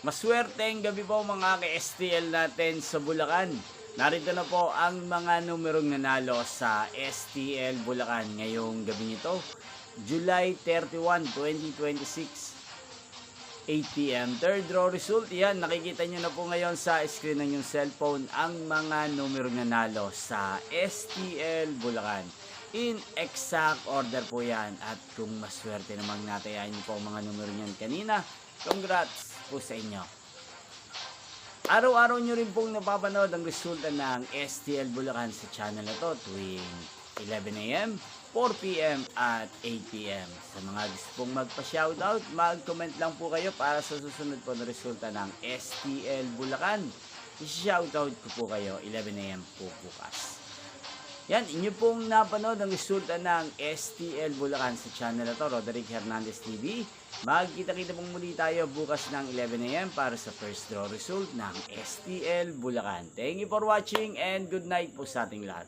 Maswerteng gabi po mga ka-STL natin sa Bulacan. Narito na po ang mga numerong nanalo sa STL Bulacan ngayong gabi nito, July 31, 2026, 8 p.m. Third draw result, yan, nakikita nyo na po ngayon sa screen ng yung cellphone ang mga numerong nanalo sa STL Bulacan. In exact order po yan, at kung maswerte namang natayain nyo po ang mga numero nyan kanina, congrats po sa inyo. Araw-araw nyo rin pong napapanood ang resulta ng STL Bulacan sa channel na to tuwing 11 a.m., 4 p.m. at 8 p.m. Sa mga gusto pong magpa-shoutout, mag-comment lang po kayo para sa susunod po na resulta ng STL Bulacan. I-shoutout ko po kayo 11 a.m. po bukas. Yan, inyo pong napanood ang resulta ng STL Bulacan sa channel na to, Roderick Hernandez TV. Magkita-kita pong muli tayo bukas ng 11 a.m. para sa first draw result ng STL Bulacan. Thank you for watching and good night po sa ating lahat.